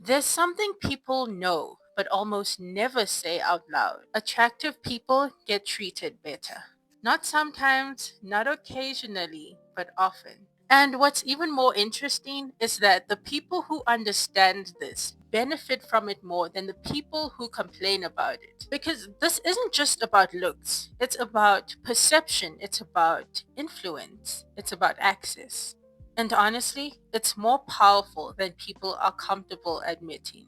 There's something people know but almost never say out loud. Attractive people get treated better. Not sometimes, not occasionally, but often. And what's even more interesting is that the people who understand this benefit from it more than the people who complain about it. Because this isn't just about looks, it's about perception, it's about influence, it's about access. And honestly, it's more powerful than people are comfortable admitting.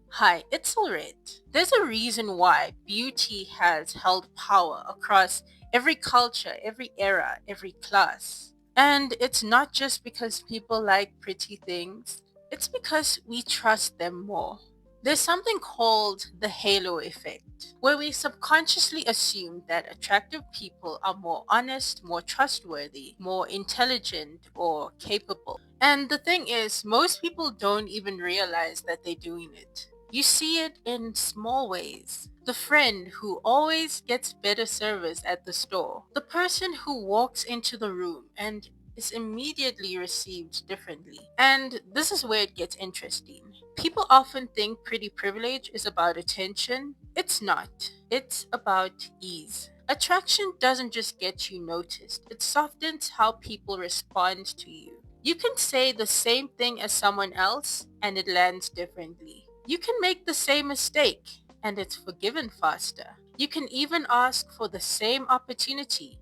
Hi, it's Ulrit. There's a reason why beauty has held power across every culture, every era, every class. And it's not just because people like pretty things, it's because we trust them more. There's something called the halo effect, where we subconsciously assume that attractive people are more honest, more trustworthy, more intelligent, or capable. And the thing is, most people don't even realize that they're doing it. You see it in small ways. The friend who always gets better service at the store. The person who walks into the room and is immediately received differently. And this is where it gets interesting. People often think pretty privilege is about attention. It's not. It's about ease. Attraction doesn't just get you noticed, it softens how people respond to you. You can say the same thing as someone else and it lands differently. You can make the same mistake and it's forgiven faster. You can even ask for the same opportunity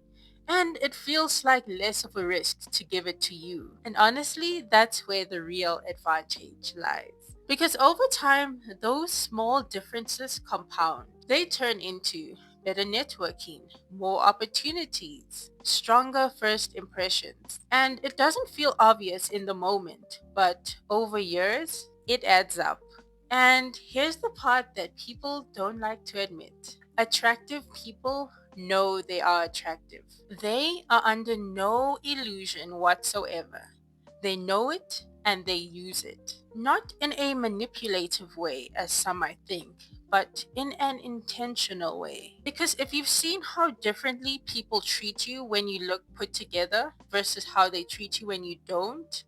and it feels like less of a risk to give it to you. And honestly, that's where the real advantage lies. Because over time, those small differences compound. They turn into better networking, more opportunities, stronger first impressions. And it doesn't feel obvious in the moment, but over years, it adds up. And here's the part that people don't like to admit. Attractive people know they are attractive. They are under no illusion whatsoever. They know it and they use it. Not in a manipulative way, as some might think, but in an intentional way. Because if you've seen how differently people treat you when you look put together versus how they treat you when you don't,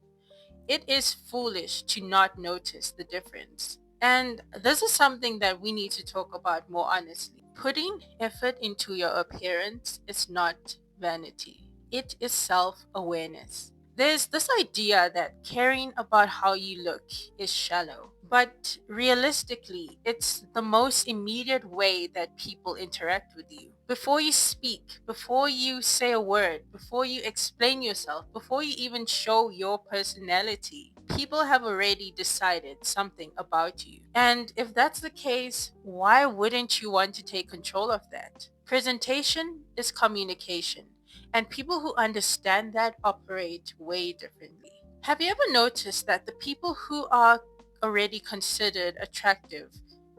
it is foolish to not notice the difference. And this is something that we need to talk about more honestly. Putting effort into your appearance is not vanity, it is self awareness. There's this idea that caring about how you look is shallow, but realistically, it's the most immediate way that people interact with you. Before you speak, before you say a word, before you explain yourself, before you even show your personality, people have already decided something about you. And if that's the case, why wouldn't you want to take control of that? Presentation is communication, and people who understand that operate way differently. Have you ever noticed that the people who are already considered attractive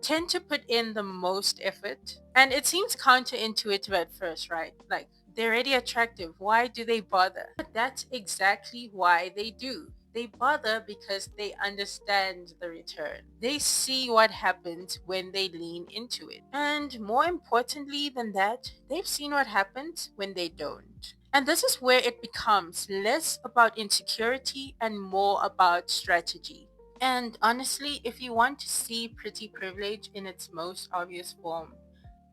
tend to put in the most effort? And it seems counterintuitive at first, right? Like, they're already attractive. Why do they bother? But that's exactly why they do. They bother because they understand the return. They see what happens when they lean into it. And more importantly than that, they've seen what happens when they don't. And this is where it becomes less about insecurity and more about strategy. And honestly, if you want to see pretty privilege in its most obvious form,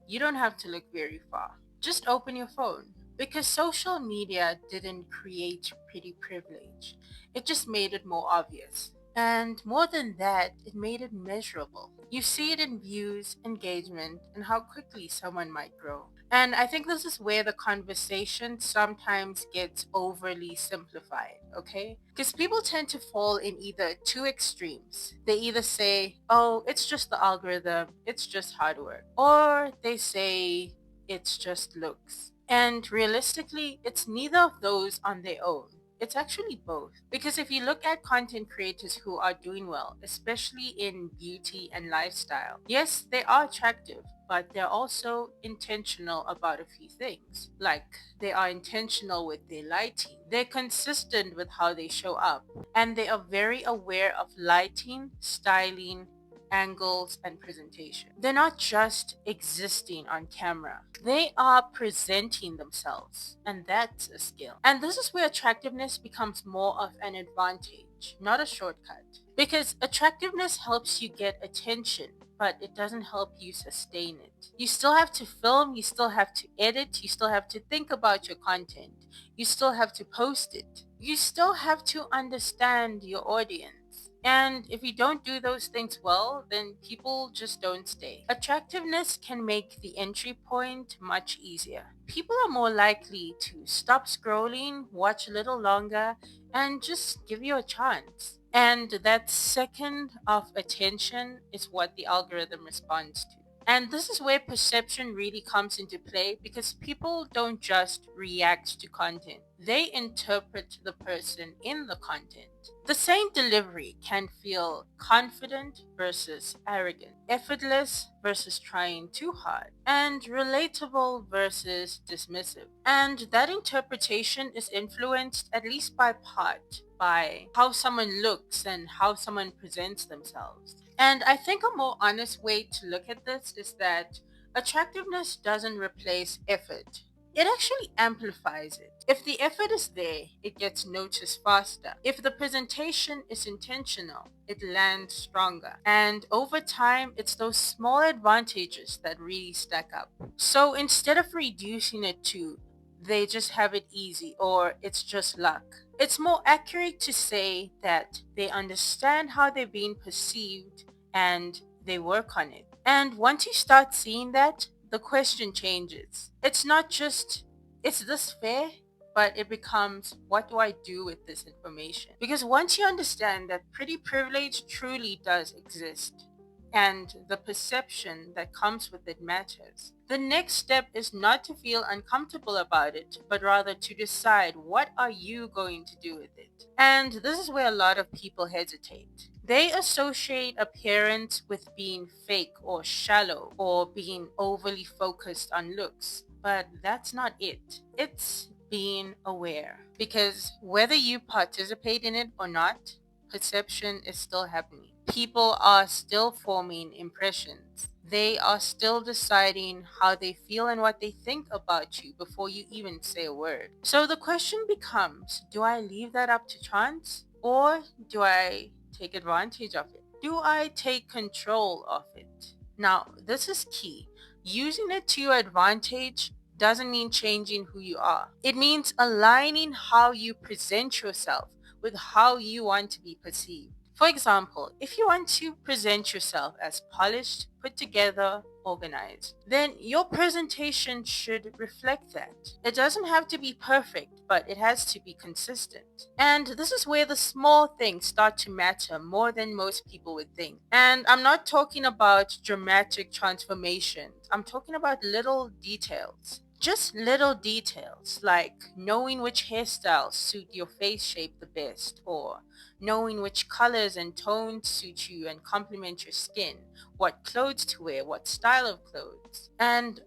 you don't have to look very far. Just open your phone. Because social media didn't create pretty privilege, it just made it more obvious. And more than that, it made it measurable. You see it in views, engagement, and how quickly someone might grow. And I think this is where the conversation sometimes gets overly simplified, okay? Because people tend to fall in either two extremes. They either say, oh, it's just the algorithm, it's just hard work, or they say, it's just looks. And realistically, it's neither of those on their own. It's actually both. Because if you look at content creators who are doing well, especially in beauty and lifestyle, yes, they are attractive, but they're also intentional about a few things. Like, they are intentional with their lighting, they're consistent with how they show up, and they are very aware of lighting, styling, angles, and presentation. They're not just existing on camera, they are presenting themselves, and that's a skill. And this is where attractiveness becomes more of an advantage. advantage, not a shortcut. Because attractiveness helps you get attention, but it doesn't help you sustain it. You still have to film, you still have to edit, you still have to think about your content, you still have to post it, you still have to understand your audience. And if you don't do those things well, then people just don't stay. Attractiveness can make the entry point much easier. People are more likely to stop scrolling, watch a little longer, and just give you a chance. And that second of attention is what the algorithm responds to. And this is where perception really comes into play because people don't just react to content, they interpret the person in the content. The same delivery can feel confident versus arrogant, effortless versus trying too hard, and relatable versus dismissive. And that interpretation is influenced, at least by part, by how someone looks and how someone presents themselves. And I think a more honest way to look at this is that attractiveness doesn't replace effort. It actually amplifies it. If the effort is there, it gets noticed faster. If the presentation is intentional, it lands stronger. And over time, it's those small advantages that really stack up. So instead of reducing it to they just have it easy or it's just luck, it's more accurate to say that they understand how they're being perceived and they work on it. And once you start seeing that, the question changes. It's not just, is this fair? But it becomes, what do I do with this information? Because once you understand that pretty privilege truly does exist, and the perception that comes with it matters. The next step is not to feel uncomfortable about it, but rather to decide what are you going to do with it. And this is where a lot of people hesitate. They associate appearance with being fake or shallow or being overly focused on looks. But that's not it. It's being aware. Because whether you participate in it or not, perception is still happening. People are still forming impressions. They are still deciding how they feel and what they think about you before you even say a word. So the question becomes, do I leave that up to chance or do I take advantage of it? Do I take control of it? Now, this is key. Using it to your advantage doesn't mean changing who you are. It means aligning how you present yourself with how you want to be perceived. For example, if you want to present yourself as polished, put together, organized, then your presentation should reflect that. It doesn't have to be perfect, but it has to be consistent. And this is where the small things start to matter more than most people would think. And I'm not talking about dramatic transformations. I'm talking about little details. Just little details like knowing which hairstyles suit your face shape the best, or knowing which colors and tones suit you and complement your skin, what clothes to wear, what style of clothes, and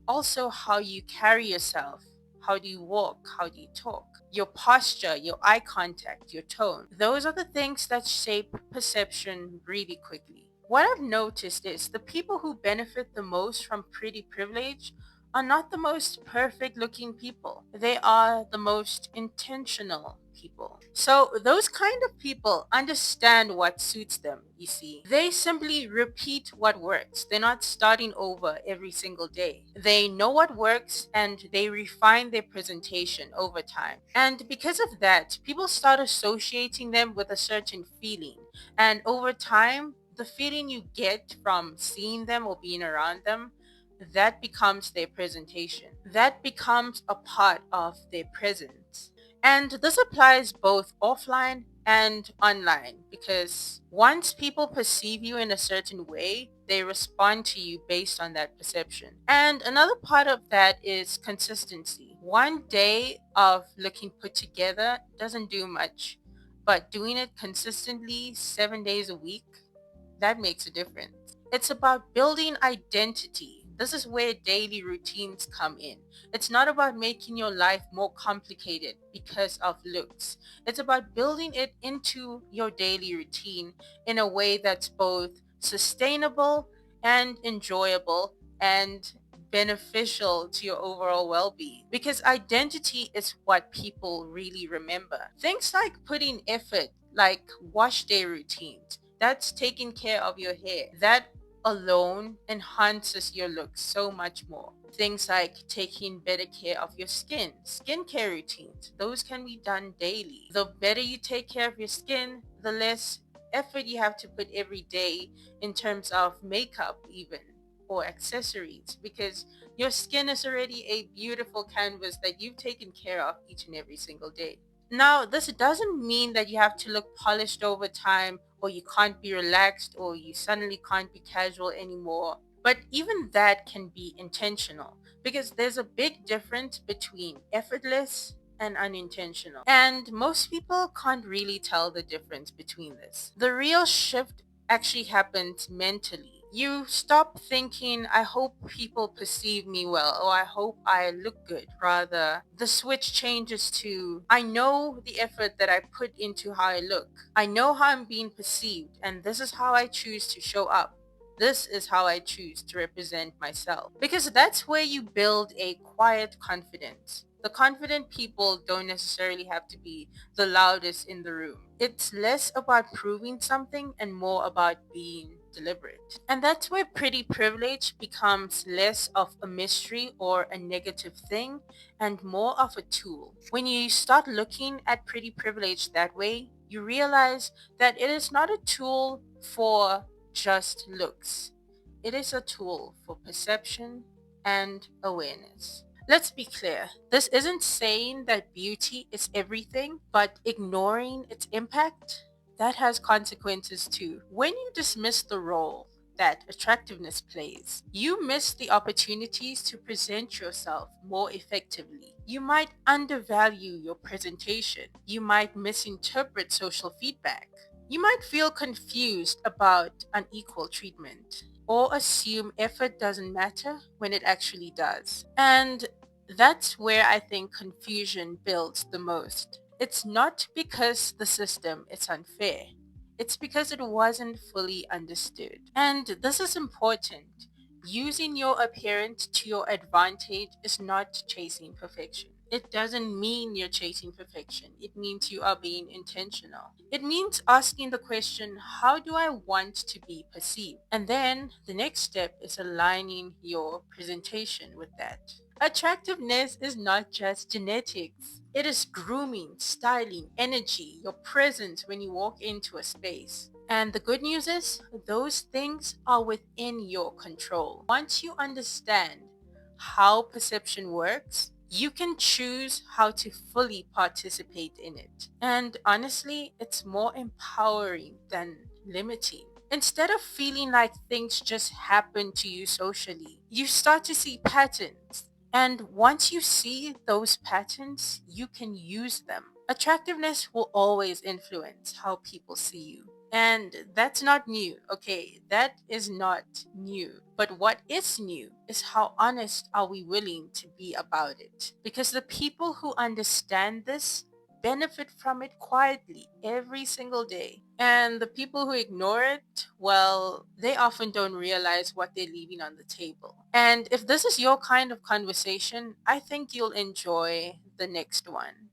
also how you carry yourself. How do you walk? How do you talk? Your posture, your eye contact, your tone. Those are the things that shape perception really quickly. What I've noticed is the people who benefit the most from pretty privilege are not the most perfect looking people. They are the most intentional people. So those kind of people understand what suits them, you see. They simply repeat what works. They're not starting over every single day. They know what works and they refine their presentation over time. And because of that, people start associating them with a certain feeling. And over time, the feeling you get from seeing them or being around them, that becomes their presentation. That becomes a part of their presence. And this applies both offline and online because once people perceive you in a certain way, they respond to you based on that perception. And another part of that is consistency. One day of looking put together doesn't do much, but doing it consistently 7 days a week, that makes a difference. It's about building identity. This is where daily routines come in. It's not about making your life more complicated because of looks. It's about building it into your daily routine in a way that's both sustainable and enjoyable and beneficial to your overall well-being, because identity is what people really remember. Things like putting effort, like wash day routines. That's taking care of your hair. That alone enhances your look so much more. Things like taking better care of your skin, skincare routines, those can be done daily. The better you take care of your skin, the less effort you have to put every day in terms of makeup, even or accessories, because your skin is already a beautiful canvas that you've taken care of each and every single day. Now, this doesn't mean that you have to look polished over time, or you can't be relaxed, or you suddenly can't be casual anymore. But even that can be intentional, because there's a big difference between effortless and unintentional. And most people can't really tell the difference between this. The real shift actually happens mentally. You stop thinking, I hope people perceive me well, or I hope I look good. Rather, the switch changes to, I know the effort that I put into how I look. I know how I'm being perceived, and this is how I choose to show up. This is how I choose to represent myself. Because that's where you build a quiet confidence. The confident people don't necessarily have to be the loudest in the room. It's less about proving something and more about being deliberate. And that's where pretty privilege becomes less of a mystery or a negative thing and more of a tool. When you start looking at pretty privilege that way, you realize that it is not a tool for just looks. It is a tool for perception and awareness. Let's be clear. This isn't saying that beauty is everything, but ignoring its impact, that has consequences too. When you dismiss the role that attractiveness plays, you miss the opportunities to present yourself more effectively. You might undervalue your presentation. You might misinterpret social feedback. You might feel confused about unequal treatment or assume effort doesn't matter when it actually does. And that's where I think confusion builds the most. It's not because the system is unfair. It's because it wasn't fully understood. And this is important. Using your appearance to your advantage is not chasing perfection. It doesn't mean you're chasing perfection. It means you are being intentional. It means asking the question, how do I want to be perceived? And then the next step is aligning your presentation with that. Attractiveness is not just genetics. It is grooming, styling, energy, your presence when you walk into a space. And the good news is, those things are within your control. Once you understand how perception works, you can choose how to fully participate in it. And honestly, it's more empowering than limiting. Instead of feeling like things just happen to you socially, you start to see patterns. And once you see those patterns, you can use them. Attractiveness will always influence how people see you. And that's not new, okay? That is not new. But what is new is how honest are we willing to be about it? Because the people who understand this benefit from it quietly every single day. And the people who ignore it, well, they often don't realize what they're leaving on the table. And if this is your kind of conversation, I think you'll enjoy the next one.